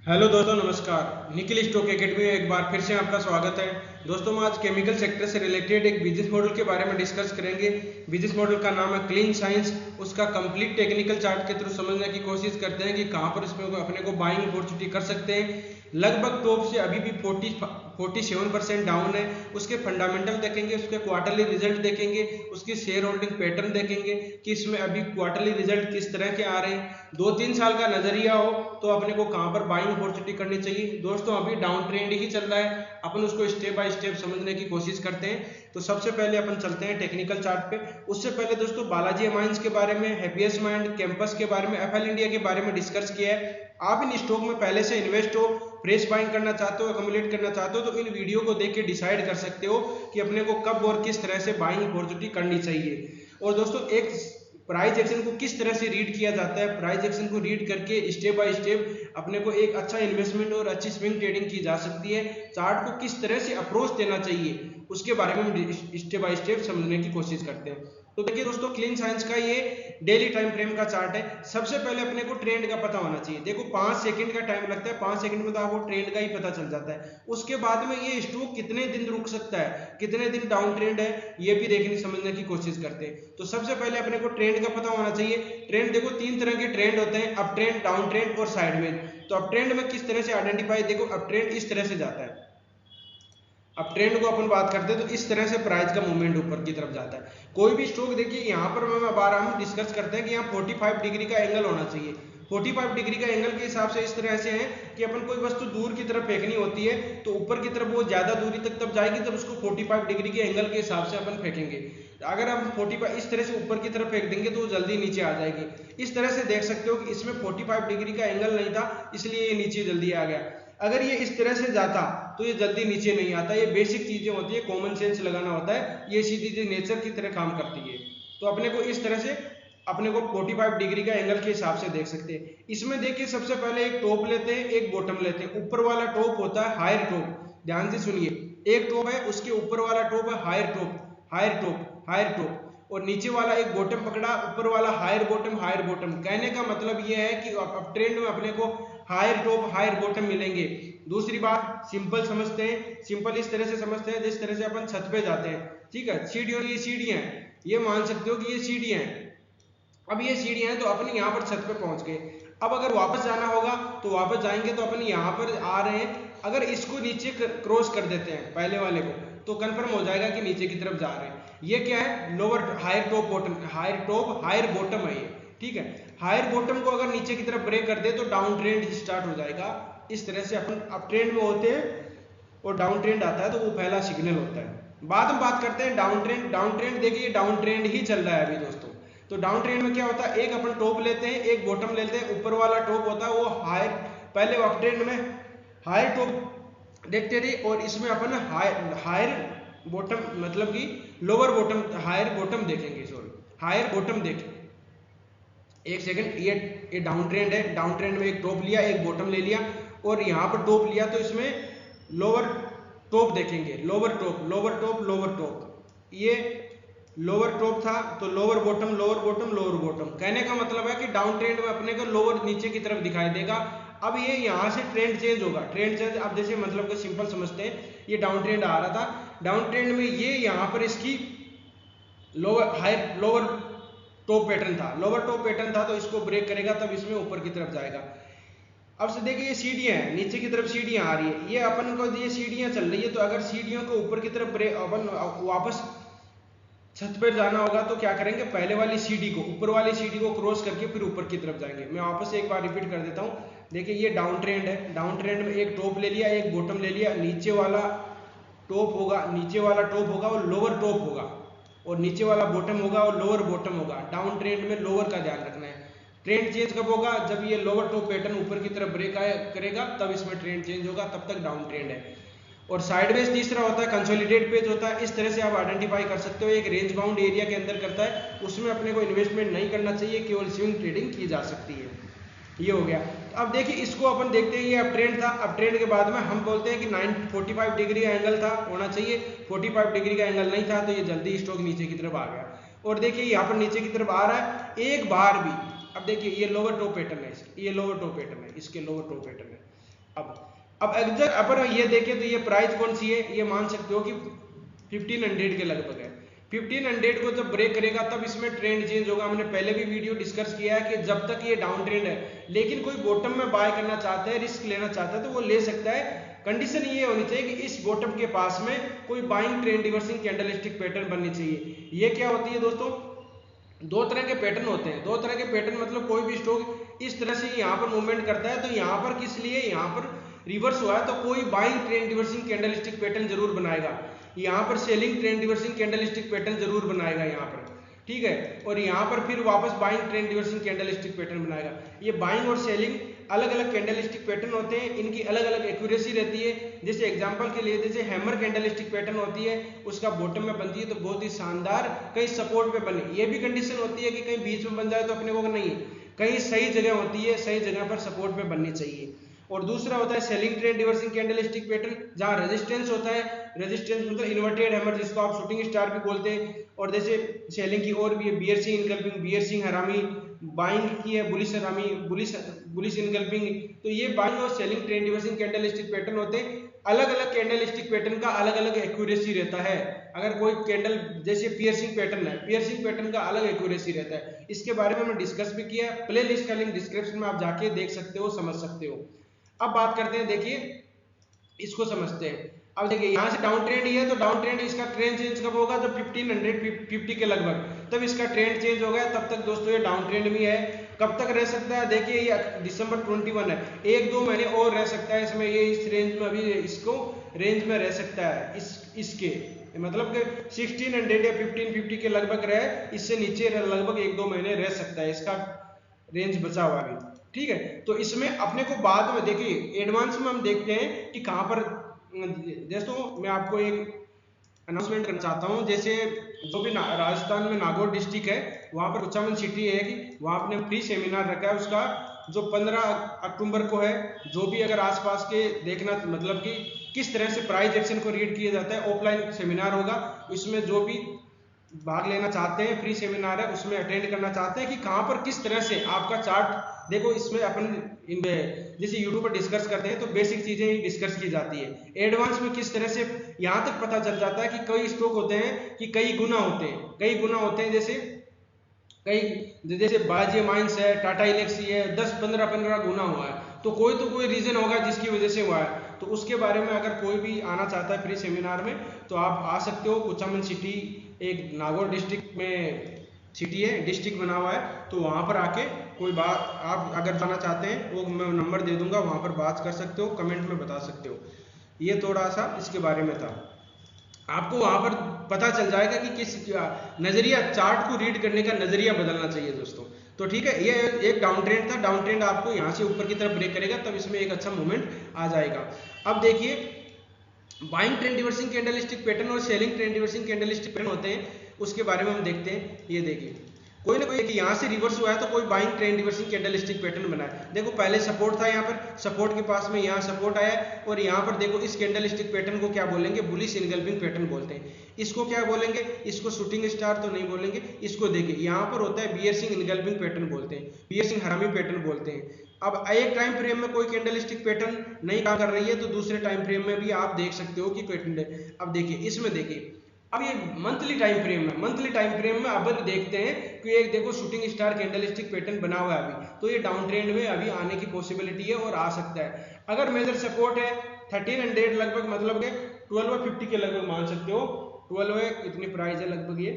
Hello दोस्तों, नमस्कार। Nikhil stock academy में एक बार फिर से आपका स्वागत है। दोस्तों, हम आज केमिकल सेक्टर से रिलेटेड एक बिजनेस मॉडल के बारे में डिस्कस करेंगे। बिजनेस मॉडल का नाम है क्लीन साइंस। उसका कंप्लीट टेक्निकल चार्ट के थ्रू समझने की कोशिश करते हैं कि कहाँ पर इसमें अपने को बाइंग अपॉर्चुनिटी कर सकते हैं। लगभग टॉप से अभी भी 47% डाउन है। उसके फंडामेंटल देखेंगे, उसके क्वार्टरली रिजल्ट देखेंगे, उसकी शेयर होल्डिंग पैटर्न देखेंगे कि इसमें अभी क्वार्टरली रिजल्ट किस तरह के आ रहे हैं। 2-3 साल का नजरिया हो तो अपने को कहां पर बाइंग अपॉर्चुनिटी करनी चाहिए। दोस्तों, अभी डाउन ट्रेंड ही चल रहा है, अपन उसको स्टेप बाय स्टेप समझने की कोशिश करते हैं। तो सबसे पहले अपन चलते हैं टेक्निकल चार्ट पे। उससे पहले दोस्तों, बालाजी अमाइंस के बारे में, हैप्पीएस्ट माइंड, कैंपस के बारे में, एफएल इंडिया के बारे में डिस्कस किया है। आप इन स्टॉक में पहले से इन्वेस्ट हो, फ्रेश बाइंग करना चाहते हो, अक्यूमुलेट करना चाहते हो, तो इन वीडियो को देख के डिसाइड कर सकते हो कि अपने को कब और किस तरह से बाइंग अपॉर्चुनिटी करनी चाहिए। और दोस्तों, एक प्राइस एक्शन को किस तरह से रीड किया जाता है, प्राइस एक्शन को रीड करके स्टेप बाय स्टेप अपने को एक अच्छा इन्वेस्टमेंट और अच्छी स्विंग ट्रेडिंग की जा सकती है। चार्ट को किस तरह से अप्रोच देना चाहिए उसके बारे में हम स्टेप बाय स्टेप समझने की कोशिश करते हैं। तो देखिए दोस्तों, क्लीन साइंस का ये डेली टाइम फ्रेम का चार्ट है। सबसे पहले अपने को ट्रेंड का पता होना चाहिए। देखो, 5 सेकंड का टाइम लगता है, 5 सेकंड में तो आपको ट्रेंड का ही पता चल जाता है। उसके बाद में ये स्टॉक कितने दिन रुक सकता है, कितने दिन डाउन ट्रेंड है, ये भी देखने समझने की कोशिश करते हैं। तो सबसे पहले अपने को ट्रेंड का पता होना चाहिए। ट्रेंड देखो, 3 तरह के ट्रेंड होते हैं, अप ट्रेंड, डाउन ट्रेंड और साइडवेज। तो अप ट्रेंड में किस तरह से आइडेंटिफाई, देखो अप ट्रेंड इस तरह से जाता है। अब ट्रेंड को अपन बात करते हैं तो इस तरह से प्राइस का मूवमेंट ऊपर की तरफ जाता है। कोई भी स्टॉक देखिए, यहाँ पर मैं बार हम डिस्कस करते हैं कि यहाँ 45 डिग्री का एंगल होना चाहिए। 45 डिग्री का एंगल के हिसाब से इस तरह से है कि अपन कोई वस्तु दूर की तरफ फेंकनी होती है तो ऊपर की तरफ वो ज्यादा दूरी तक तब जाएगी जब उसको 45 डिग्री के एंगल के हिसाब से अपन फेंकेंगे। अगर हम 45 इस तरह से ऊपर की तरफ फेंक देंगे तो वो जल्दी नीचे आ जाएगी। इस तरह से देख सकते हो कि इसमें 45 डिग्री का एंगल नहीं था, इसलिए ये नीचे जल्दी आ गया। अगर ये इस तरह से जाता तो ये जल्दी नीचे नहीं आता। ये बेसिक चीजें होती है, कॉमन सेंस लगाना होता है, ये सीधी चीज नेचर की तरह काम करती है। तो अपने को इस तरह से अपने को 45 डिग्री का एंगल के हिसाब से देख सकते हैं। इसमें देखिए, सबसे पहले एक टॉप लेते हैं, एक बॉटम लेते हैं। ऊपर वाला टॉप होता है हायर टॉप, ध्यान से सुनिए। एक टॉप है, उसके ऊपर वाला टॉप है higher top, higher top, higher top. और नीचे वाला एक बॉटम पकड़ा, ऊपर वाला हायर बॉटम, हायर बॉटम। कहने का मतलब ये है कि अप ट्रेंड में अपने को हायर टॉप, हायर बॉटम मिलेंगे। दूसरी बात, सिंपल समझते हैं, सिंपल इस तरह से समझते हैं जिस तरह से अपन छत पे जाते हैं। ठीक है, सीढ़ियों, ये सीढ़ियां हैं, ये मान सकते हो कि ये सीढ़ियां हैं। अब ये सीढ़ियां हैं तो अपन यहाँ पर छत पे पहुंच गए। अब अगर वापस जाना होगा तो वापस जाएंगे, तो अपन यहाँ पर आ रहे हैं। अगर इसको नीचे क्रॉस कर देते हैं पहले वाले को, तो कंफर्म हो जाएगा कि नीचे की तरफ जा रहे हैं। ये क्या है, lower, higher top bottom, higher top higher bottom है ये। ठीक है, हायर बॉटम को अगर नीचे की तरफ ब्रेक कर दे तो डाउन ट्रेंड स्टार्ट हो जाएगा। इस तरह से अपन अप ट्रेंड में होते हैं और डाउन ट्रेंड आता है तो वो पहला सिग्नल होता है। बाद में बात करते हैं डाउन ट्रेंड। डाउन ट्रेंड देखिए, डाउन ट्रेंड ही चल रहा है अभी दोस्तों। तो डाउन ट्रेंड में क्या होता है, एक अपन टॉप लेते हैं, एक बॉटम लेते हैं। ऊपर वाला टॉप होता है वो हायर, पहले अप ट्रेंड में हायर टॉप देखते थे और इसमें अपन हायर बॉटम, मतलब कि लोअर बॉटम, हायर बॉटम देखेंगे, सॉरी हायर बॉटम देखें। एक सेकंड, ये डाउन ट्रेंड है। डाउन ट्रेंड में एक टॉप लिया, एक बॉटम ले लिया, और यहाँ पर टॉप लिया तो इसमें लोअर टॉप देखेंगे, lower top, lower top, lower top. ये लोअर टॉप था तो lower bottom, lower bottom, lower bottom. कहने का मतलब है कि डाउन ट्रेंड में अपने को लोअर नीचे की तरफ दिखाई देगा। अब ये यहाँ से ट्रेंड चेंज होगा, ट्रेंड चेंज। अब जैसे मतलब को सिंपल समझते हैं, ये डाउन ट्रेंड आ रहा था, डाउन ट्रेंड में ये यहाँ पर इसकी lower, higher, lower top pattern था, लोअर टॉप पैटर्न था, तो इसको ब्रेक करेगा तब इसमें ऊपर की तरफ जाएगा। अब से देखिए, ये सीढ़ियां हैं, नीचे की तरफ सीढ़ियां आ रही है, ये अपन को ये सीढ़ियां चल रही है। तो अगर सीढ़ियों को ऊपर की तरफ ब्रेक, अपन वापस छत पर जाना होगा तो क्या करेंगे, पहले वाली सीढ़ी को, ऊपर वाली सीढ़ी को क्रॉस करके फिर ऊपर की तरफ जाएंगे। मैं वापस एक बार रिपीट कर देता हूँ। देखिए, ये डाउन ट्रेंड है, डाउन ट्रेंड में एक टॉप ले लिया, एक बॉटम ले लिया। नीचे वाला टॉप होगा, नीचे वाला टॉप होगा और लोअर टॉप होगा, और नीचे वाला बॉटम होगा और लोअर बॉटम होगा। डाउन ट्रेंड में लोअर का ध्यान रखना है। ट्रेंड चेंज कब होगा, जब ये लोअर टॉप पैटर्न ऊपर की तरफ ब्रेक करेगा तब इसमें ट्रेंड चेंज होगा, तब तक डाउन ट्रेंड है। और साइडवेज तीसरा होता है, कंसोलिडेट पेज होता है। इस तरह से आप आइडेंटिफाई कर सकते हो, एक रेंज बाउंड एरिया के अंदर करता है, उसमें अपने को इन्वेस्टमेंट नहीं करना चाहिए, केवल स्विंग ट्रेडिंग की जा सकती है। ये हो गया। तो अब देखिए, इसको अपन देखते हैं, ये अप ट्रेंड था। अप ट्रेंड के बाद में हम बोलते हैं कि 45 डिग्री का एंगल था, होना चाहिए। 45 डिग्री का एंगल नहीं था तो ये जल्दी स्टॉक नीचे की तरफ आ गया। और देखिए, यहाँ पर नीचे की तरफ आ रहा है एक बार भी। अब देखिए, ये लोअर टॉप पैटर्न है, ये लोअर टॉप पैटर्न है, इसके लोअर टॉप पैटर्न है। अब अगर अपन ये देखें तो ये प्राइस कौन सी है, ये मान सकते हो कि 1500 के लगभग है। 1500 को जब ब्रेक करेगा तब इसमें ट्रेंड चेंज होगा। हमने पहले भी वीडियो डिस्कस किया है कि जब तक ये डाउन ट्रेंड है, लेकिन कोई बॉटम में बाय करना चाहता है, रिस्क लेना चाहता है तो वो ले सकता है। कंडीशन ये होनी चाहिए कि इस बॉटम के पास में कोई buying trend reversing candlestick pattern बननी चाहिए। ये क्या होती है दोस्तों, दो तरह के पैटर्न होते हैं। दो तरह के पैटर्न मतलब कोई भी स्टॉक इस तरह से यहाँ पर मूवमेंट करता है तो यहाँ पर किस लिए, यहाँ पर रिवर्स हुआ है तो कोई buying trend reversing candlestick pattern जरूर बनाएगा। यहाँ पर selling trend reversing candlestick pattern जरूर बनाएगा यहाँ पर, ठीक है। और यहाँ पर फिर वापस buying trend reversing candlestick pattern बनाएगा। ये बाइंग और सेलिंग अलग अलग कैंडलस्टिक पैटर्न होते हैं, इनकी अलग अलग एक्यूरेसी रहती है। जैसे एग्जांपल के लिए जैसे हैमर कैंडलस्टिक पैटर्न होती है, उसका बॉटम में बनती है तो बहुत ही शानदार, कहीं सपोर्ट पे बने। ये भी कंडीशन होती है कि कहीं बीच में बन जाए तो अपने को नहीं, कहीं सही जगह होती है, सही जगह पर सपोर्ट पे बननी चाहिए। और दूसरा होता है selling trend reversing candlestick pattern, जहां रेजिस्टेंस होता है, रेजिस्टेंस मतलब इन्वर्टेड हैमर जिसको आप शूटिंग स्टार भी बोलते हैं। और जैसे सेलिंग की और भी है बियरसिंग इनकल्पिंग, बियरसिंग हरामी, बाइंग की है बुलिश हरामी, बुलिश इनकल्पिंग। तो ये बाइंग और selling trend reversing candlestick pattern होते हैं। अलग अलग कैंडलस्टिक पैटर्न का अलग अलग एक्यूरेसी रहता है। अगर कोई कैंडल जैसे पियर्सिंग पैटर्न है, पियर्सिंग पैटर्न का अलग एक्यूरेसी रहता है। इसके बारे में हमने डिस्कस भी किया है, प्ले लिस्ट का लिंक डिस्क्रिप्शन में आप जाके देख सकते हो, समझ सकते हो। अब बात करते हैं, देखिए इसको समझते हैं। अब देखिए यहाँ से डाउन ट्रेंड ही है तो डाउन ट्रेंड, इसका ट्रेंड चेंज कब होगा, जब 1550 के लगभग तब इसका ट्रेंड चेंज हो गया। तब तक दोस्तों ये डाउन ट्रेंड में है। कब तक रह सकता है, देखिए ये दिसंबर 21 है, 1-2 महीने और रह सकता है इसमें। ये इस रेंज में अभी इसको रेंज में रह सकता है, इसके मतलब कि 1600 या 1550 के लगभग रहे, इससे नीचे लगभग 1-2 महीने रह सकता है, इसका रेंज बचा हुआ भी, ठीक है। तो इसमें अपने को बाद में देखिए एडवांस में हम देखते हैं कि कहाँ पर। दोस्तों मैं आपको एक अनाउंसमेंट करना चाहता हूँ। जैसे जो भी राजस्थान में नागौर डिस्ट्रिक्ट है, वहाँ पर कुचामन सिटी है कि वहाँ अपने फ्री सेमिनार रखा है, उसका जो 15 अक्टूबर को है। जो भी अगर आसपास के देखना मतलब कि किस तरह से प्राइस एक्शन को रीड किया जाता है, ऑफलाइन सेमिनार होगा। इसमें जो भी भाग लेना चाहते हैं, फ्री सेमिनार है, उसमें अटेंड करना चाहते हैं कि कहाँ पर किस तरह से आपका चार्ट। देखो इसमें अपन जैसे यूट्यूब पर डिस्कस करते हैं तो बेसिक चीजें ही डिस्कस की जाती है, एडवांस में किस तरह से यहाँ तक पता चल जाता है कि कई स्टॉक होते हैं कि कई गुना होते हैं, कई गुना होते हैं। जैसे कई जैसे बाजे माइंस है, टाटा इलेक्सी है, 10-15 गुना हुआ है, तो कोई रीजन होगा जिसकी वजह से हुआ है। तो उसके बारे में अगर कोई भी आना चाहता है फ्री सेमिनार में तो आप आ सकते हो। कुचामन सिटी एक नागौर डिस्ट्रिक्ट में सिटी है, डिस्ट्रिक्ट बना हुआ है, तो वहाँ पर आके कोई बात आप अगर जाना चाहते हैं वो मैं नंबर दे दूंगा, वहाँ पर बात कर सकते हो, कमेंट में बता सकते हो। ये थोड़ा सा इसके बारे में था, आपको वहां पर पता चल जाएगा कि किस नजरिया चार्ट को रीड करने का नजरिया बदलना चाहिए दोस्तों। तो ठीक है, ये एक डाउन ट्रेंड था, डाउन ट्रेंड आपको यहाँ से ऊपर की तरफ ब्रेक करेगा तब इसमें एक अच्छा मूवमेंट आ जाएगा। अब देखिए buying trend reversing candlestick pattern और selling trend reversing candlestick pattern होते हैं, उसके बारे में हम देखते हैं। ये देखिए कोई ना कोई यहाँ से रिवर्स हुआ है तो कोई buying trend reversing candlestick pattern बना है। देखो पहले सपोर्ट था, यहाँ पर सपोर्ट के पास में यहाँ सपोर्ट आया और यहाँ पर देखो इस कैंडलस्टिक पैटर्न को क्या बोलेंगे, बुलिश इनगल्फिंग पैटर्न बोलते हैं। इसको क्या बोलेंगे, इसको शूटिंग स्टार तो नहीं बोलेंगे। इसको देखिए यहाँ पर होता है बियरसिंग इनगल्फिंग पैटर्न बोलते हैं, बियरसिंग हरामी पैटर्न बोलते हैं। अब एक टाइम फ्रेम में कोई कैंडलस्टिक पैटर्न नहीं काम कर रही है तो दूसरे टाइम फ्रेम में भी आप देख सकते हो कि पैटर्न है। अब देखिए इसमें देखिए अब ये मंथली टाइम फ्रेम में, मंथली टाइम फ्रेम में अब देखते हैं कि एक देखो शूटिंग स्टार कैंडलस्टिक पैटर्न बना हुआ है अभी, तो ये डाउन ट्रेंड में अभी आने की पॉसिबिलिटी है और आ सकता है। अगर मेजर सपोर्ट है 1300 लगभग, मतलब के 1250 के लगभग मान सकते हो। 12 है, कितनी प्राइस है लगभग, ये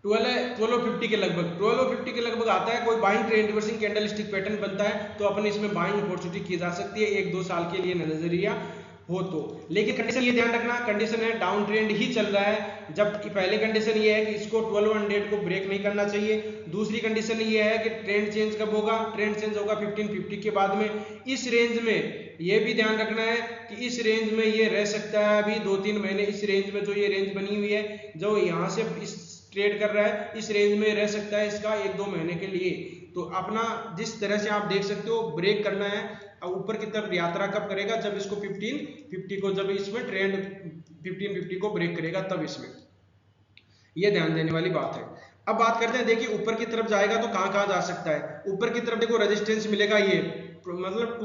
1250 के लगभग, 1250 के लगभग आता है। कोई buying trend reversing candlestick pattern बनता है तो अपन इसमें बाइंग अपॉर्चुनिटी की जा सकती है 1-2 साल के लिए नजरिया हो तो। लेकिन कंडीशन ये ध्यान रखना, कंडीशन है डाउन ट्रेंड ही चल रहा है। जब पहले कंडीशन ये है कि इसको 1200 को ब्रेक नहीं करना चाहिए। दूसरी कंडीशन ये है कि ट्रेंड चेंज कब होगा, ट्रेंड चेंज होगा 1550 के बाद में। इस रेंज में ये भी ध्यान रखना है कि इस रेंज में ये रह सकता है अभी 2-3 महीने। इस रेंज में जो ये रेंज बनी हुई है, जो यहाँ से इस ट्रेड कर रहा है, इस रेंज में रह सकता है इसका 1-2 महीने के लिए। तो अपना जिस तरह से आप देख सकते हो ब्रेक करना है। अब ऊपर की तरफ यात्रा कब करेगा, जब इसको 1550 को, जब इसमें ट्रेंड 1550 को ब्रेक करेगा तब इसमें, ये ध्यान देने वाली बात है। अब बात करते हैं, देखिए ऊपर की तरफ जाएगा तो कहां कहां जा सकता है। ऊपर की तरफ देखो रेजिस्टेंस मिलेगा, ये मतलब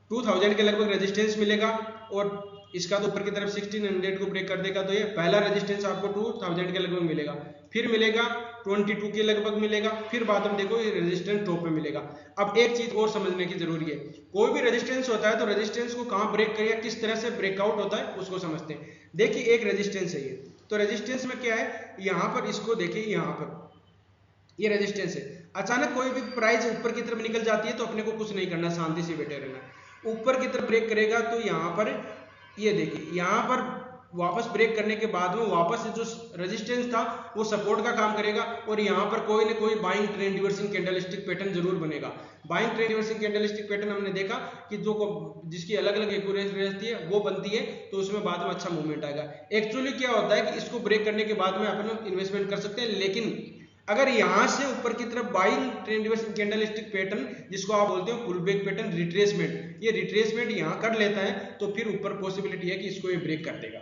2000 के लगभग रेजिस्टेंस मिलेगा और इसका तो ऊपर की तरफ 1600 को ब्रेक कर देगा, तो ये पहला रेजिस्टेंस आपको 2000 के लगभग मिलेगा, फिर मिलेगा 22 के लगभग मिलेगा, फिर बाद में देखो ये रेजिस्टेंस टॉप पे मिलेगा। अब एक चीज और समझने की जरूरी है, कोई भी रेजिस्टेंस होता है तो रेजिस्टेंस को कहाँ ब्रेक करेगा, किस तरह से ब्रेकआउट होता है उसको समझते हैं। देखिए एक रेजिस्टेंस है ये, तो रेजिस्टेंस में क्या है, यहाँ पर इसको देखिए, यहाँ पर ये रेजिस्टेंस है, अचानक कोई भी प्राइस ऊपर की तरफ निकल जाती है तो अपने को कुछ नहीं करना, शांति से बैठे रहना। ऊपर की तरफ ब्रेक करेगा तो यहाँ पर ये देखिए, यहाँ पर वापस ब्रेक करने के बाद में वापस जो रेजिस्टेंस था वो सपोर्ट का काम करेगा और यहाँ पर कोई ना कोई buying trend reversing candlestick pattern जरूर बनेगा। Buying trend reversing candlestick pattern हमने देखा कि जो जिसकी अलग अलग एक्यूरेसी रहती है वो बनती है, तो उसमें बाद में अच्छा मूवमेंट आएगा। एक्चुअली क्या होता है कि इसको ब्रेक करने के बाद में अपन इन्वेस्टमेंट कर सकते हैं, लेकिन अगर यहां से ऊपर की तरफ buying trend reversing candlestick pattern, जिसको आप बोलते हो पुल बैक पैटर्न, रिट्रेसमेंट, ये रिट्रेसमेंट यहां कर लेता है तो फिर ऊपर पॉसिबिलिटी है कि इसको ये ब्रेक कर देगा,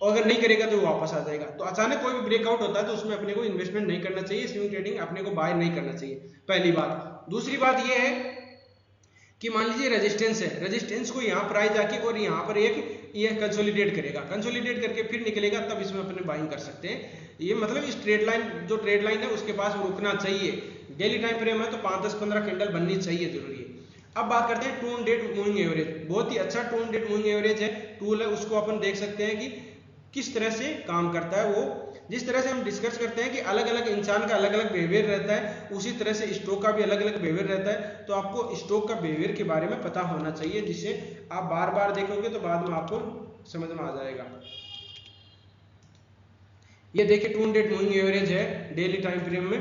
और अगर नहीं करेगा तो वापस आ जाएगा। तो अचानक कोई भी ब्रेकआउट होता है तो उसमें अपने को इन्वेस्टमेंट नहीं करना चाहिए, स्विंग ट्रेडिंग अपने को बाय नहीं करना चाहिए, पहली बात। दूसरी बात ये है कि मान लीजिए रेजिस्टेंस है, रेजिस्टेंस को यहाँ पर आए जाके और यहाँ पर एक ये कंसोलिडेट करेगा, कंसोलिडेट करके फिर निकलेगा, तब इसमें अपने बाइंग कर सकते हैं। ये मतलब इस ट्रेड लाइन, जो ट्रेड लाइन है उसके पास रुकना चाहिए। डेली टाइम फ्रेम है तो 5, 10, 15 कैंडल बननी चाहिए, जरूरी है। अब बात करते हैं 200 मूविंग एवरेज, बहुत ही अच्छा 200 मूविंग एवरेज है, टूल है, उसको अपन देख सकते हैं कि किस तरह से काम करता है। वो जिस तरह से हम डिस्कस करते हैं कि अलग अलग इंसान का अलग अलग बिहेवियर रहता है, उसी तरह से स्टॉक का भी अलग अलग बिहेवियर रहता है। तो आपको स्टॉक का बिहेवियर के बारे में पता होना चाहिए, जिससे आप बार बार देखोगे तो बाद में आपको समझ में आ जाएगा। ये देखिए 200 मूविंग एवरेज है डेली टाइम फ्रेम में,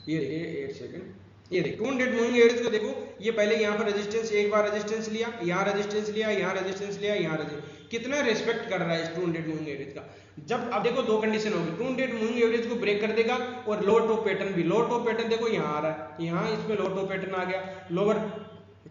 ये 8 सेकंड, ये देखिए 200 मूविंग एवरेज को देखो, ये पहले यहाँ पर रेजिस्टेंस, एक बार रेजिस्टेंस लिया, यहाँ रेजिस्टेंस लिया, यहाँ रेजिस्टेंस लिया, यहाँ रेजिस्टेंस, कितना रिस्पेक्ट कर रहा है इस 200 मूविंग एवरेज का। जब अब देखो दो कंडीशन होगी, 200 मूविंग एवरेज को ब्रेक कर देगा और लोअर टॉप पैटर्न भी, लोअर टॉप पैटर्न देखो यहाँ आ रहा है, यहाँ इसमें लोअर टॉप पैटर्न आ गया, लोअर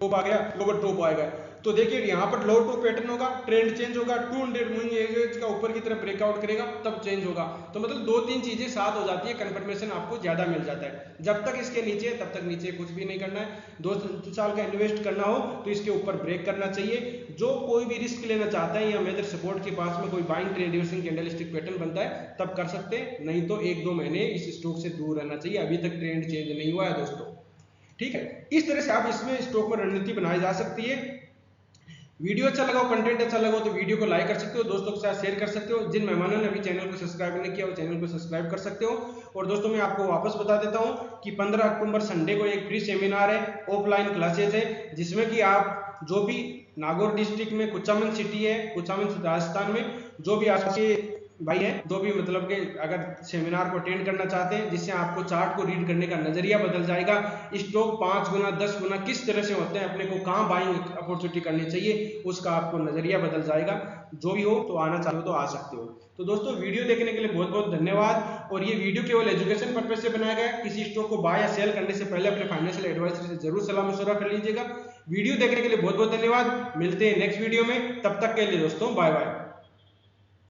टॉप आ गया, लोअर टॉप आएगा, तो देखिए यहाँ पर लोअर टॉप पैटर्न होगा, ट्रेंड चेंज होगा, 200 मूविंग एवरेज का ऊपर की तरफ ब्रेकआउट करेगा तब चेंज होगा। तो मतलब 2-3 चीजें साथ हो जाती है, कंफर्मेशन आपको ज्यादा मिल जाता है। जब तक इसके नीचे तब तक नीचे कुछ भी नहीं करना है। 2 साल का इन्वेस्ट करना हो तो इसके ऊपर ब्रेक करना चाहिए। जो कोई भी रिस्क लेना चाहता है या मेजर सपोर्ट के पास में कोई buying trend reversing candlestick pattern बनता है तब कर सकते हैं, नहीं तो 1-2 महीने इस स्टॉक से दूर रहना चाहिए। अभी तक ट्रेंड चेंज नहीं हुआ है दोस्तों, ठीक है। इस तरह से आप इसमें स्टॉक में रणनीति बनाई जा सकती है। वीडियो अच्छा लगा हो, कंटेंट अच्छा लगा हो तो वीडियो को लाइक कर सकते हो, दोस्तों के साथ शेयर कर सकते हो। जिन मेहमानों ने अभी चैनल को सब्सक्राइब नहीं किया वो चैनल को सब्सक्राइब कर सकते हो। और दोस्तों मैं आपको वापस बता देता हूं कि 15 अक्टूबर संडे को एक फ्री सेमिनार है, ऑफलाइन क्लासेज है, जिसमें कि आप जो भी नागौर डिस्ट्रिक्ट में कुचामन सिटी है, कुचामन राजस्थान में जो भी आपके भाई है, जो भी मतलब कि अगर सेमिनार को अटेंड करना चाहते हैं, जिससे आपको चार्ट को रीड करने का नजरिया बदल जाएगा, स्टॉक 5 गुना 10 गुना किस तरह से होते हैं, अपने को कहां बाइंग अपॉर्चुनिटी करनी चाहिए, उसका आपको नजरिया बदल जाएगा। जो भी हो तो आना चाहो तो आ सकते हो। तो दोस्तों वीडियो देखने के लिए बहुत बहुत धन्यवाद। और ये वीडियो केवल एजुकेशन पर्पज से बनाया गया है। किसी स्टॉक को बाय या सेल करने से पहले अपने फाइनेंशियल एडवाइजर से जरूर सलाह मशवरा कर लीजिएगा। वीडियो देखने के लिए बहुत बहुत धन्यवाद। मिलते हैं नेक्स्ट वीडियो में, तब तक के लिए दोस्तों बाय बाय।